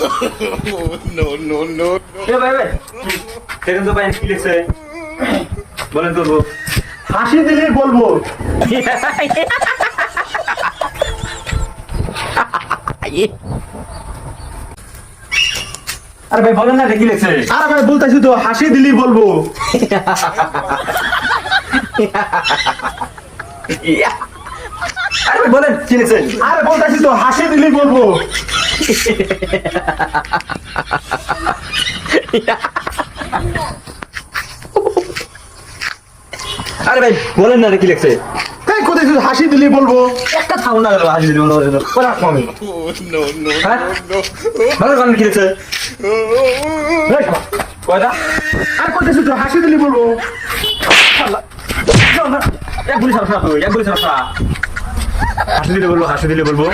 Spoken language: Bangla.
No, no, no. এ ভাই ভাই দেখেন তো ভাই কি লিখছে বলেন তো হাসি দিলেই বলবো। আরে ভাই বলেন না কি লিখছে আরে ভাই বলতেছি তো হাসি দিলেই বলবো। আরে ভাই বলেন কি লিখছে আরে বলতেছি তো হাসি দিলেই বলবো। আরে ভাই বলেন না কি লিখছে তাই কোথায় হাসি দিলেই বলবো। একটা থামো না হাসি দিল বলা কমে Oh, no, no, হ্যাঁ no. ভালো গান কি লিখছে কয়টা আর কোথায় তো হাসি দিলেই বলবো। এক গুলি সারা হাসি দিলে বলবো